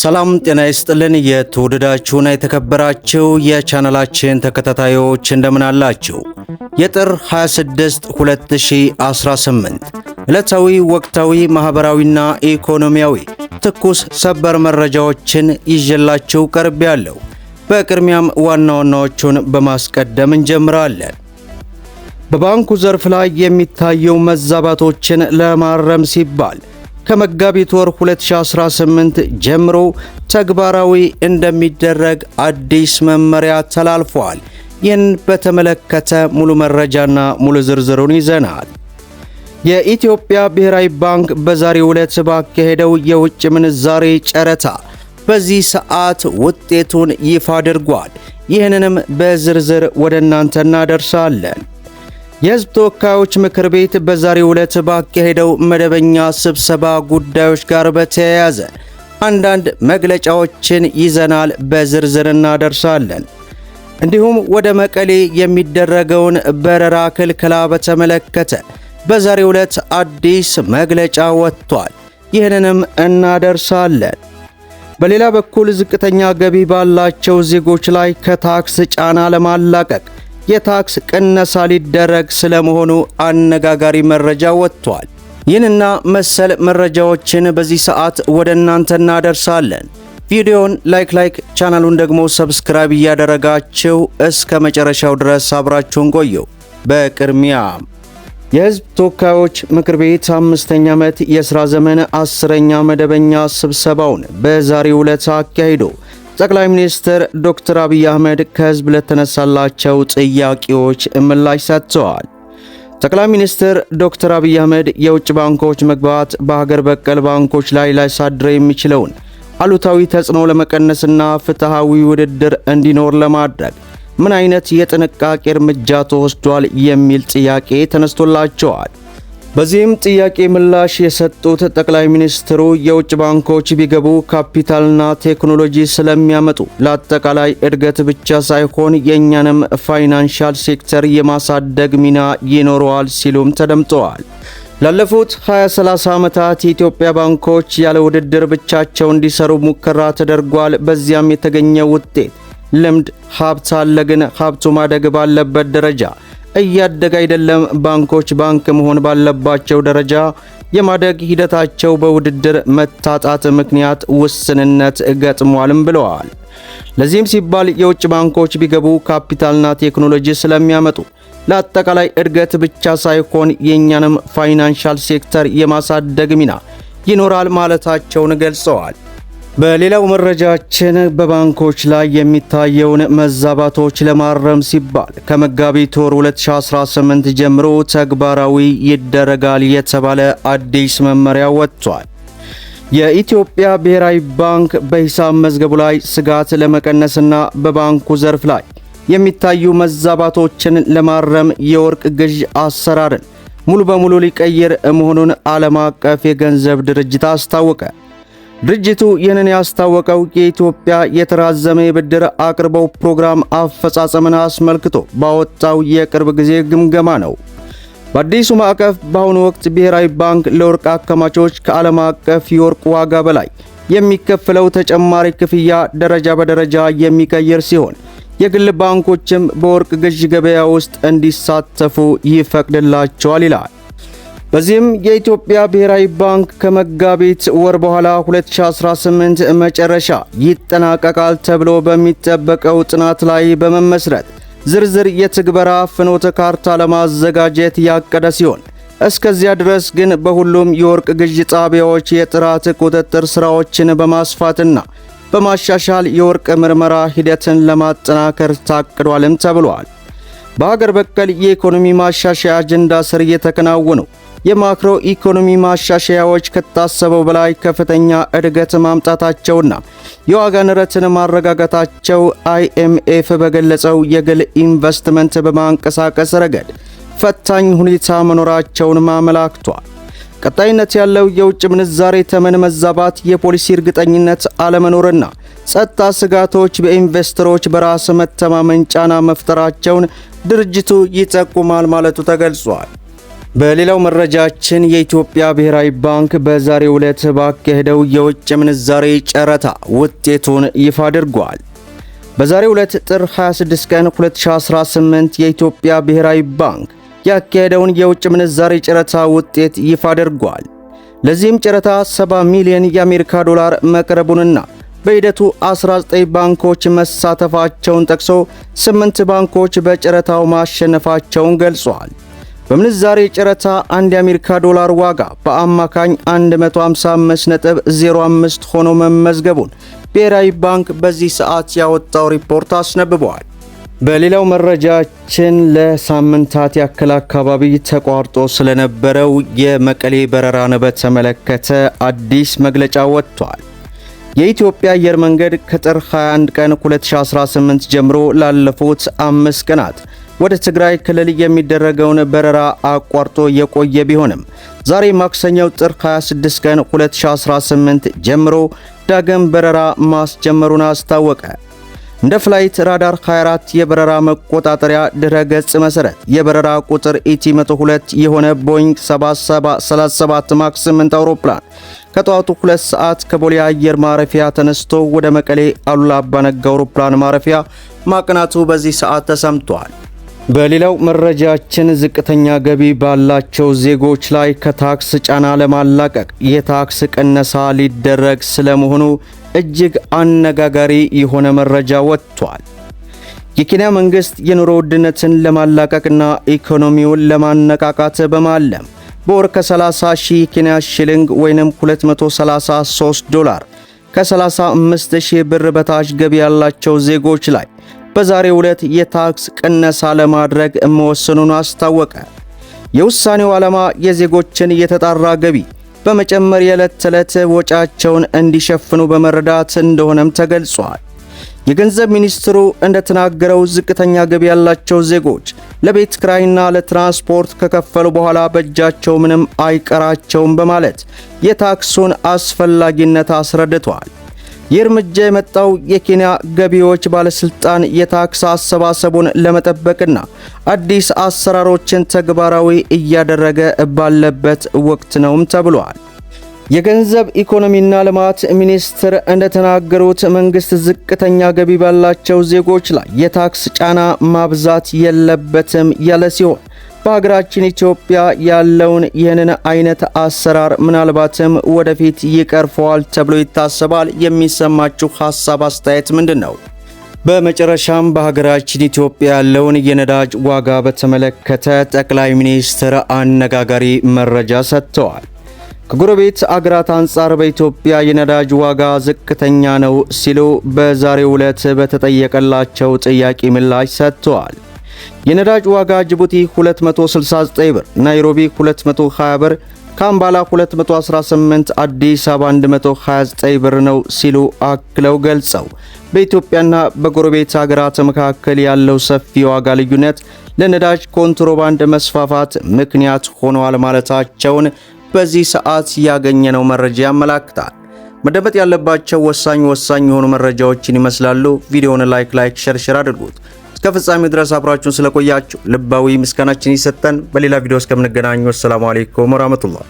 ሰላም ጤና ይስጥልን። የተወደዳችሁና የተከበራችሁ የቻናላችን ተከታታዮች እንደምን አላችሁ? የጥር 26 2018 ዕለታዊ ወቅታዊ ማህበራዊና ኢኮኖሚያዊ ትኩስ ሰበር መረጃዎችን ይዤላችሁ ቀርቤያለሁ። በቅድሚያም ዋና ዋናዎቹን በማስቀደም እንጀምራለን። በባንኩ ዘርፍ ላይ የሚታየው መዛባቶችን ለማረም ሲባል ከመጋቢት ወር 2018 ጀምሮ ተግባራዊ እንደሚደረግ አዲስ መመሪያ ተላልፏል። ይህን በተመለከተ ሙሉ መረጃና ሙሉ ዝርዝሩን ይዘናል። የኢትዮጵያ ብሔራዊ ባንክ በዛሬው ዕለት ባካሄደው የውጭ ምንዛሬ ጨረታ በዚህ ሰዓት ውጤቱን ይፋ አድርጓል። ይህንንም በዝርዝር ወደ እናንተ እናደርሳለን። የሕዝብ ተወካዮች ምክር ቤት በዛሬው ዕለት ባካሄደው መደበኛ ስብሰባ ጉዳዮች ጋር በተያያዘ አንዳንድ መግለጫዎችን ይዘናል፣ በዝርዝር እናደርሳለን። እንዲሁም ወደ መቀሌ የሚደረገውን በረራ ክልከላ በተመለከተ በዛሬው ዕለት አዲስ መግለጫ ወጥቷል። ይህንንም እናደርሳለን። በሌላ በኩል ዝቅተኛ ገቢ ባላቸው ዜጎች ላይ ከታክስ ጫና ለማላቀቅ የታክስ ቅነሳ ሊደረግ ስለመሆኑ አነጋጋሪ መረጃ ወጥቷል። ይህንና መሰል መረጃዎችን በዚህ ሰዓት ወደ እናንተ እናደርሳለን። ቪዲዮውን ላይክ ቻናሉን ደግሞ ሰብስክራይብ እያደረጋችሁ እስከ መጨረሻው ድረስ አብራችሁን ቆዩ። በቅድሚያ የሕዝብ ተወካዮች ምክር ቤት 5ኛ ዓመት የሥራ ዘመን 10ኛ መደበኛ ስብሰባውን በዛሬው ዕለት አካሂዶ ጠቅላይ ሚኒስትር ዶክተር አብይ አህመድ ከሕዝብ ለተነሳላቸው ጥያቄዎች ምላሽ ሰጥተዋል። ጠቅላይ ሚኒስትር ዶክተር አብይ አህመድ የውጭ ባንኮች መግባት በሀገር በቀል ባንኮች ላይ ሊያሳድር የሚችለውን አሉታዊ ተጽዕኖ ለመቀነስና ፍትሐዊ ውድድር እንዲኖር ለማድረግ ምን አይነት የጥንቃቄ እርምጃ ተወስዷል የሚል ጥያቄ ተነስቶላቸዋል። በዚህም ጥያቄ ምላሽ የሰጡት ጠቅላይ ሚኒስትሩ የውጭ ባንኮች ቢገቡ ካፒታልና ቴክኖሎጂ ስለሚያመጡ ለአጠቃላይ እድገት ብቻ ሳይሆን የእኛንም ፋይናንሻል ሴክተር የማሳደግ ሚና ይኖረዋል ሲሉም ተደምጠዋል። ላለፉት 20-30 ዓመታት የኢትዮጵያ ባንኮች ያለ ውድድር ብቻቸው እንዲሰሩ ሙከራ ተደርጓል። በዚያም የተገኘ ውጤት ልምድ ሀብት አለ፣ ግን ሀብቱ ማደግ ባለበት ደረጃ እያደገ አይደለም። ባንኮች ባንክ መሆን ባለባቸው ደረጃ የማደግ ሂደታቸው በውድድር መታጣት ምክንያት ውስንነት ገጥሟልም ብለዋል። ለዚህም ሲባል የውጭ ባንኮች ቢገቡ ካፒታልና ቴክኖሎጂ ስለሚያመጡ ለአጠቃላይ እድገት ብቻ ሳይሆን የእኛንም ፋይናንሻል ሴክተር የማሳደግ ሚና ይኖራል ማለታቸውን ገልጸዋል። በሌላው መረጃችን በባንኮች ላይ የሚታየውን መዛባቶች ለማረም ሲባል ከመጋቢት ወር 2018 ጀምሮ ተግባራዊ ይደረጋል የተባለ አዲስ መመሪያ ወጥቷል። የኢትዮጵያ ብሔራዊ ባንክ በሂሳብ መዝገቡ ላይ ስጋት ለመቀነስና በባንኩ ዘርፍ ላይ የሚታዩ መዛባቶችን ለማረም የወርቅ ግዥ አሰራርን ሙሉ በሙሉ ሊቀይር መሆኑን ዓለም አቀፍ የገንዘብ ድርጅት አስታወቀ። ድርጅቱ ይህንን ያስታወቀው የኢትዮጵያ የተራዘመ የብድር አቅርቦው ፕሮግራም አፈጻጸምን አስመልክቶ ባወጣው የቅርብ ጊዜ ግምገማ ነው። በአዲሱ ማዕቀፍ በአሁኑ ወቅት ብሔራዊ ባንክ ለወርቅ አከማቾች ከዓለም አቀፍ የወርቅ ዋጋ በላይ የሚከፈለው ተጨማሪ ክፍያ ደረጃ በደረጃ የሚቀይር ሲሆን የግል ባንኮችም በወርቅ ግዥ ገበያ ውስጥ እንዲሳተፉ ይፈቅድላቸዋል ይላል። በዚህም የኢትዮጵያ ብሔራዊ ባንክ ከመጋቢት ወር በኋላ 2018 መጨረሻ ይጠናቀቃል ተብሎ በሚጠበቀው ጥናት ላይ በመመስረት ዝርዝር የትግበራ ፍኖተ ካርታ ለማዘጋጀት ያቀደ ሲሆን እስከዚያ ድረስ ግን በሁሉም የወርቅ ግዥ ጣቢያዎች የጥራት ቁጥጥር ስራዎችን በማስፋትና በማሻሻል የወርቅ ምርመራ ሂደትን ለማጠናከር ታቅዷልም ተብሏል። በሀገር በቀል የኢኮኖሚ ማሻሻያ አጀንዳ ስር የተከናወኑ የማክሮ ኢኮኖሚ ማሻሻያዎች ከታሰበው በላይ ከፍተኛ እድገት ማምጣታቸውና የዋጋ ንረትን ማረጋጋታቸው IMF በገለጸው የግል ኢንቨስትመንት በማንቀሳቀስ ረገድ ፈታኝ ሁኔታ መኖራቸውን ማመላክቷል። ቀጣይነት ያለው የውጭ ምንዛሬ ተመን መዛባት፣ የፖሊሲ እርግጠኝነት አለመኖርና ጸጥታ ስጋቶች በኢንቨስተሮች በራስ መተማመን ጫና መፍጠራቸውን ድርጅቱ ይጠቁማል ማለቱ ተገልጿል። በሌላው መረጃችን የኢትዮጵያ ብሔራዊ ባንክ በዛሬው ዕለት ባካሄደው የውጭ ምንዛሬ ጨረታ ውጤቱን ይፋ አድርጓል። በዛሬው ዕለት ጥር 26 ቀን 2018 የኢትዮጵያ ብሔራዊ ባንክ ያካሄደውን የውጭ ምንዛሬ ጨረታ ውጤት ይፋ አድርጓል። ለዚህም ጨረታ 70 ሚሊዮን የአሜሪካ ዶላር መቅረቡንና በሂደቱ 19 ባንኮች መሳተፋቸውን ጠቅሶ 8 ባንኮች በጨረታው ማሸነፋቸውን ገልጿል። በምንዛሬ ጨረታ 1 የአሜሪካ ዶላር ዋጋ በአማካኝ 155.05 ሆኖ መመዝገቡን ብሔራዊ ባንክ በዚህ ሰዓት ያወጣው ሪፖርት አስነብበዋል። በሌላው መረጃችን ለሳምንታት ያክል አካባቢ ተቋርጦ ስለነበረው የመቀሌ በረራን በተመለከተ አዲስ መግለጫ ወጥቷል። የኢትዮጵያ አየር መንገድ ከጥር 21 ቀን 2018 ጀምሮ ላለፉት 5 ቀናት ወደ ትግራይ ክልል የሚደረገውን በረራ አቋርጦ የቆየ ቢሆንም ዛሬ ማክሰኞው ጥር 26 ቀን 2018 ጀምሮ ዳግም በረራ ማስጀመሩን አስታወቀ። እንደ ፍላይት ራዳር 24 የበረራ መቆጣጠሪያ ድረ-ገጽ መሰረት የበረራ ቁጥር ኢቲ 102 የሆነ ቦይንግ 7737 ማክስ 8 አውሮፕላን ከጠዋቱ 2 ሰዓት ከቦሌ አየር ማረፊያ ተነስቶ ወደ መቀሌ አሉላ አባ ነጋ አውሮፕላን ማረፊያ ማቅናቱ በዚህ ሰዓት ተሰምቷል። በሌላው መረጃችን ዝቅተኛ ገቢ ባላቸው ዜጎች ላይ ከታክስ ጫና ለማላቀቅ የታክስ ቅነሳ ሊደረግ ስለመሆኑ እጅግ አነጋጋሪ የሆነ መረጃ ወጥቷል። የኬንያ መንግስት የኑሮ ውድነትን ለማላቀቅና ኢኮኖሚውን ለማነቃቃት በማለም በወር ከ30 ሺህ ኬንያ ሽሊንግ ወይንም 233 ዶላር ከ35 ሺህ ብር በታች ገቢ ያላቸው ዜጎች ላይ በዛሬው ዕለት የታክስ ቅነሳ ለማድረግ መወሰኑን አስታወቀ። የውሳኔው ዓላማ የዜጎችን የተጣራ ገቢ በመጨመር የዕለት ተዕለት ወጪያቸውን እንዲሸፍኑ በመረዳት እንደሆነም ተገልጿል። የገንዘብ ሚኒስትሩ እንደተናገረው ዝቅተኛ ገቢ ያላቸው ዜጎች ለቤት ክራይና ለትራንስፖርት ከከፈሉ በኋላ በእጃቸው ምንም አይቀራቸውም በማለት የታክሱን አስፈላጊነት አስረድቷል። ይህ እርምጃ የመጣው የኬንያ ገቢዎች ባለስልጣን የታክስ አሰባሰቡን ለመጠበቅና አዲስ አሰራሮችን ተግባራዊ እያደረገ ባለበት ወቅት ነውም ተብሏል። የገንዘብ ኢኮኖሚና ልማት ሚኒስትር እንደተናገሩት መንግስት ዝቅተኛ ገቢ ባላቸው ዜጎች ላይ የታክስ ጫና ማብዛት የለበትም ያለ ሲሆን በሀገራችን ኢትዮጵያ ያለውን ይህንን አይነት አሰራር ምናልባትም ወደፊት ይቀርፈዋል ተብሎ ይታሰባል። የሚሰማችሁ ሐሳብ አስተያየት ምንድነው? በመጨረሻም በሀገራችን ኢትዮጵያ ያለውን የነዳጅ ዋጋ በተመለከተ ጠቅላይ ሚኒስትር አነጋጋሪ መረጃ ሰጥተዋል። ከጎረቤት አገራት አንጻር በኢትዮጵያ የነዳጅ ዋጋ ዝቅተኛ ነው ሲሉ በዛሬው ዕለት በተጠየቀላቸው ጥያቄ ምላሽ ሰጥተዋል። የነዳጅ ዋጋ ጅቡቲ 269 ብር፣ ናይሮቢ 220 ብር፣ ካምባላ 218፣ አዲስ አበባ 129 ብር ነው ሲሉ አክለው ገልጸው በኢትዮጵያና በጎረቤት ሀገራት መካከል ያለው ሰፊ ዋጋ ልዩነት ለነዳጅ ኮንትሮባንድ መስፋፋት ምክንያት ሆኗል ማለታቸውን በዚህ ሰዓት ያገኘነው መረጃ ያመላክታል። መደመጥ ያለባቸው ወሳኝ የሆኑ መረጃዎችን ይመስላሉ። ቪዲዮውን ላይክ ሼር አድርጉት። እስከ ፍጻሜ ድረስ አብራችሁን ስለቆያችሁ ልባዊ ምስጋናችን ይሰጠን። በሌላ ቪዲዮ እስከምንገናኝ ሰላም አለይኩም ወራህመቱላህ።